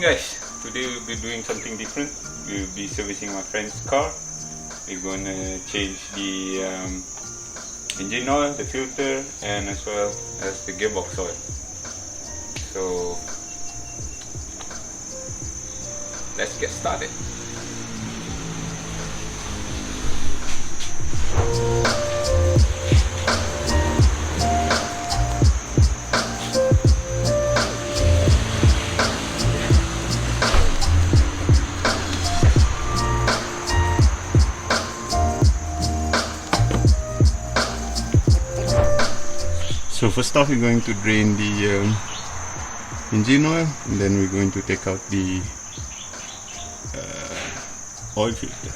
guys, today we'll be doing something different. We'll be servicing my friend's car. We're gonna change the engine oil, the filter, and as well as the gearbox oil. So let's get started. So first off, we're going to drain the engine oil, and then we're going to take out the oil filter.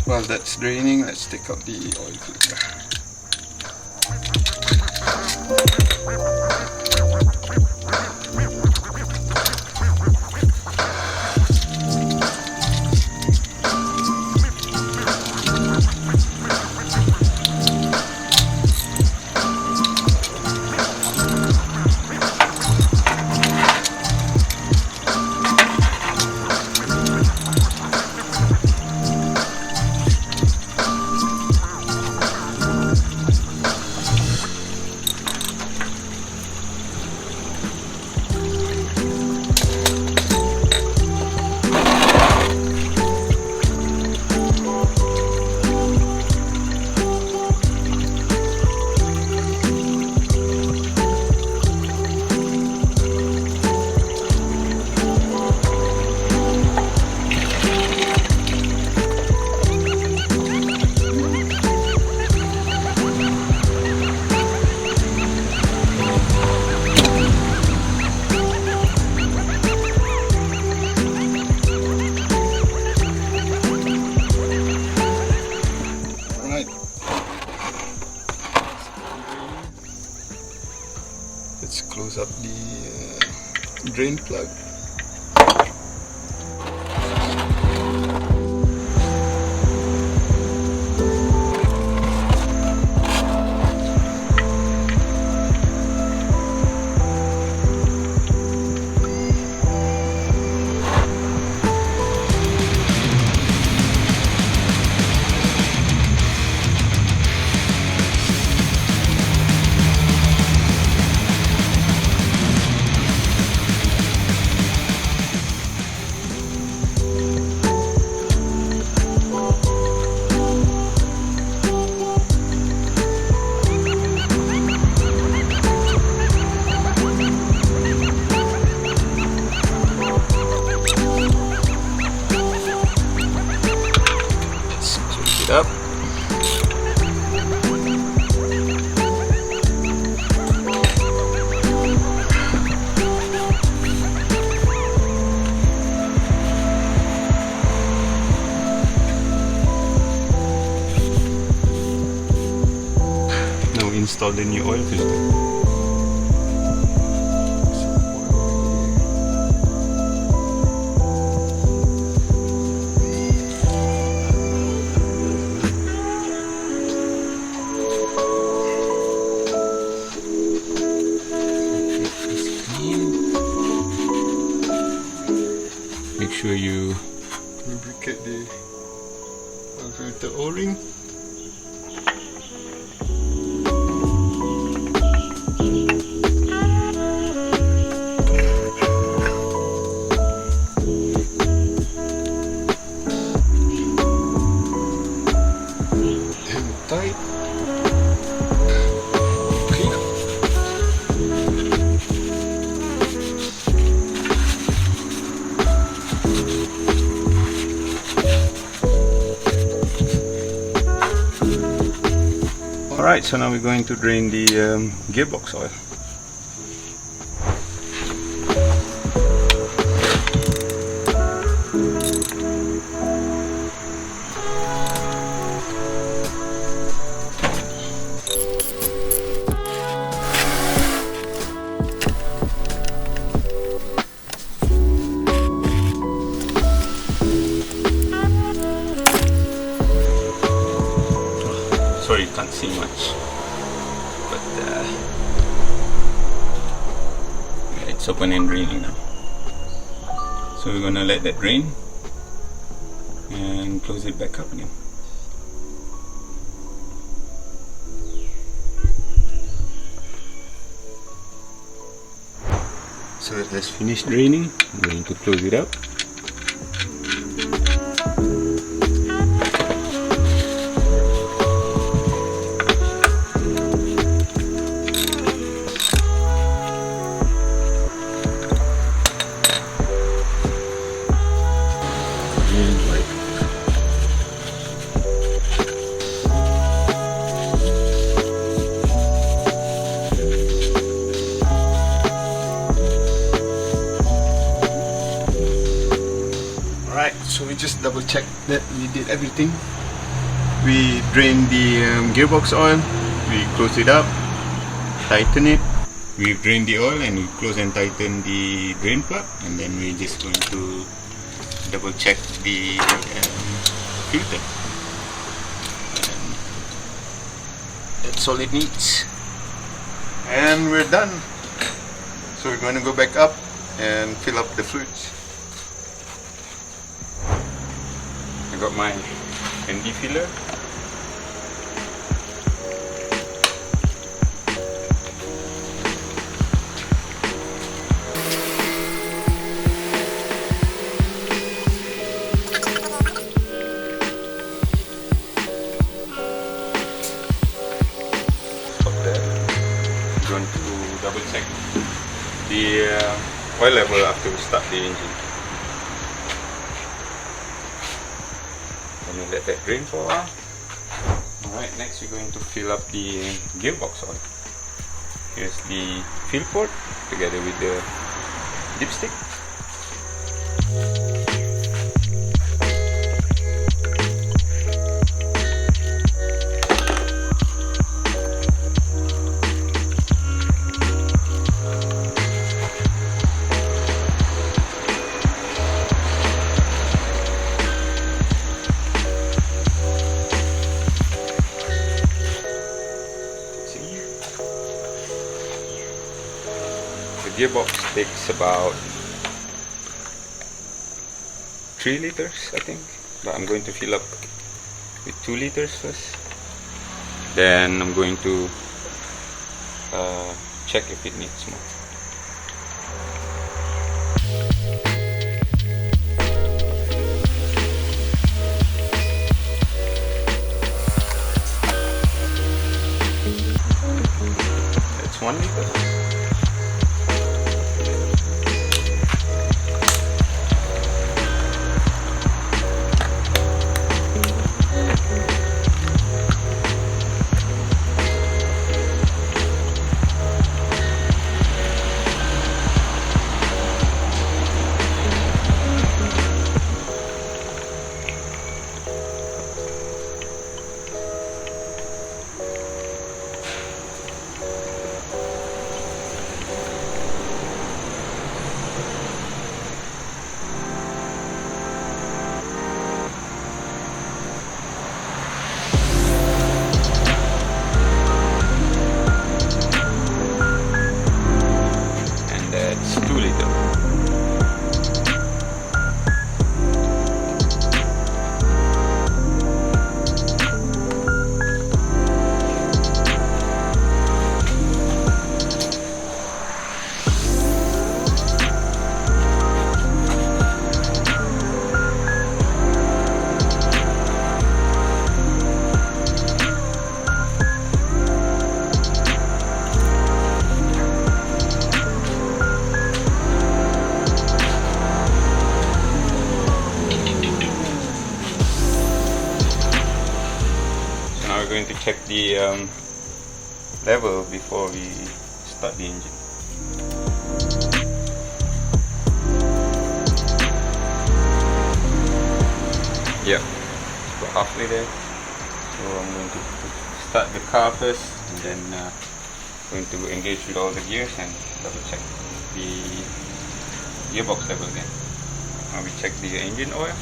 While that's draining, let's take out the oil filter. Let's close up the drain plug. Up. Now install the new oil filter. Make sure you lubricate the oil filter O-ring. Alright, so now we're going to drain the gearbox oil. Sorry, you can't see much, but yeah, it's open and draining now. So we're gonna let that drain and close it back up again. So that has finished draining. I'm going to close it up. Alright, so we just double checked that we did everything. We drained the gearbox oil, we closed it up, tighten it. We've drained the oil and we close and tighten the drain plug, and then we're just going to double check the filter. And that's all it needs. And we're done. So we're going to go back up and fill up the fluids. I got my ND filler. Stop there. I'm going to double check the oil level after we start the engine. Let that drain for a while. Alright, next we're going to fill up the gearbox oil. Here's the fill port together with the dipstick. The gearbox takes about 3 liters, I think, but I'm going to fill up with 2 liters first. Then I'm going to check if it needs more. That's 1 liter. check the level before we start the engine. Yep, it's about halfway there. So I'm going to start the car first, and then going to engage with all the gears and double check the gearbox level again. Now we check the engine oil.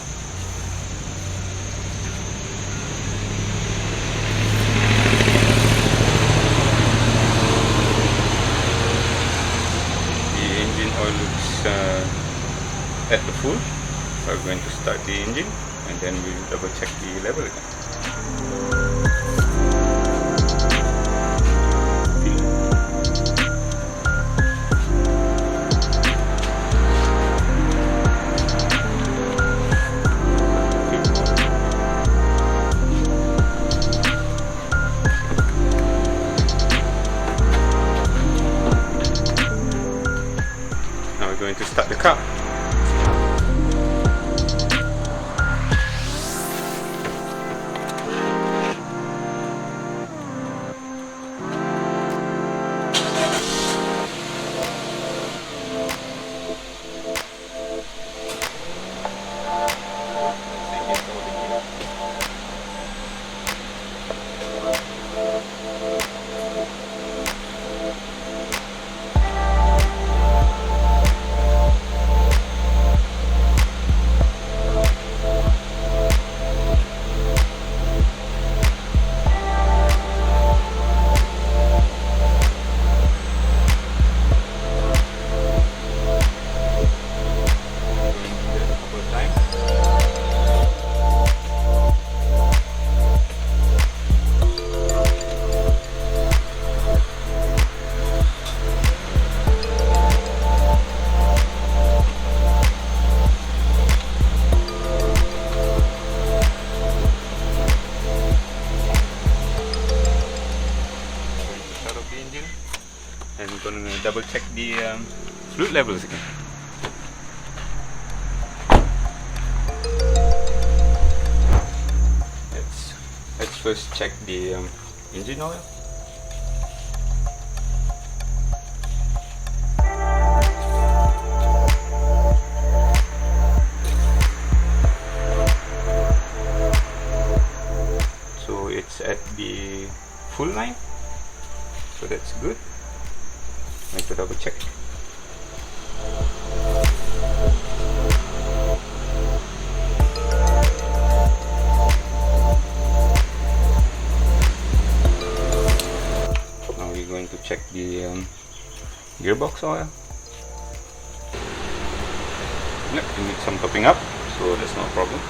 The engine oil looks at the full. So we're going to start the engine, and then we'll double check the level again. Now we're going to start the car. And we're going to double check the fluid levels again. Let's first check the engine oil. So it's at the full line, so that's good. Need to double check. Now we're going to check the gearbox oil. Yep, you need some topping up, so that's no problem.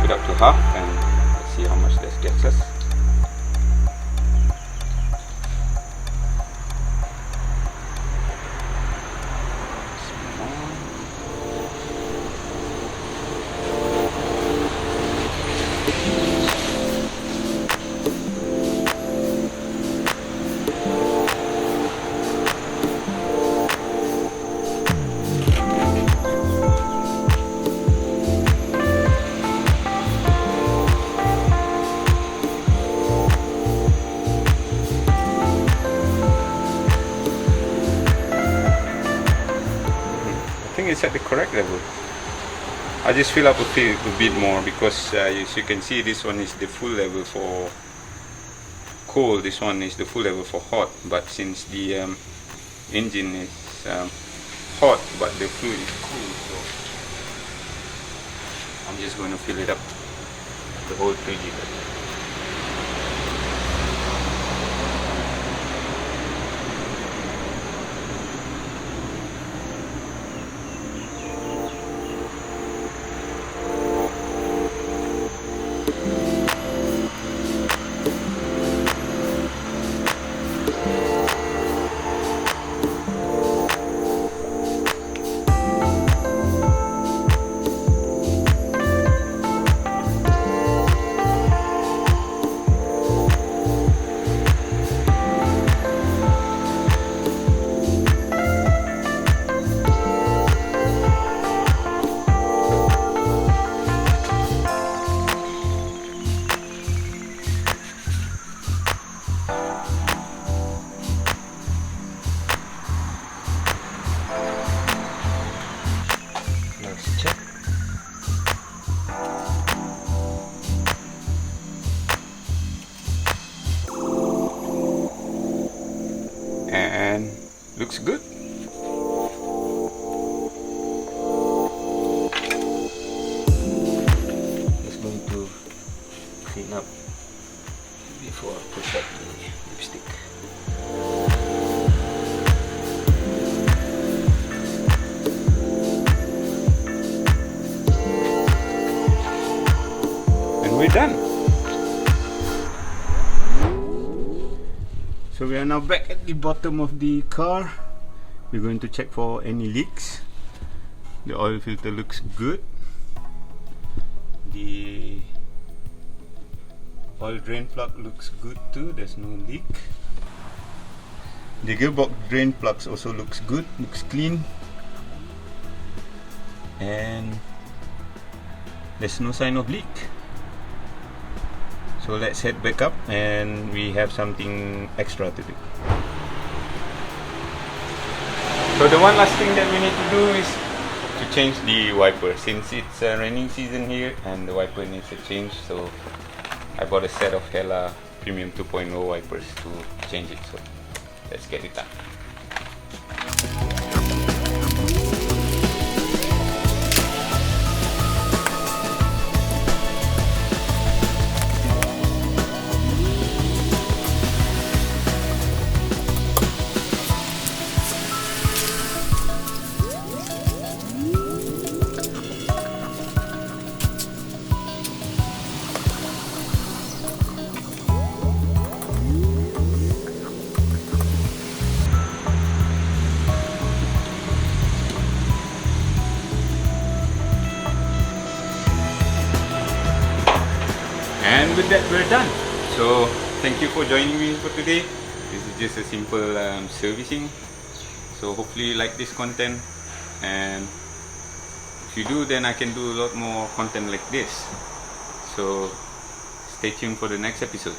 It up to half and let's see how much this gets us. I think it's at the correct level. I just fill up a bit more because as you can see, this one is the full level for cold, this one is the full level for hot, but since the engine is hot but the fluid is cool, so I'm just going to fill it up the whole 3 liters. Looks good. Just going to clean up before I put up the lipstick. And we're done. So we are now back at the bottom of the car. We're going to check for any leaks. The oil filter looks good. The oil drain plug looks good too, there's no leak. The gearbox drain plugs also looks good, looks clean. And there's no sign of leak. So let's head back up and we have something extra to do. So the one last thing that we need to do is to change the wiper, since it's raining season here and the wiper needs a change. So I bought a set of Hella Premium 2.0 wipers to change it. So let's get it done. And with that, we're done. So thank you for joining me for today. This is just a simple servicing. So hopefully you like this content, and if you do, then I can do a lot more content like this. So stay tuned for the next episode.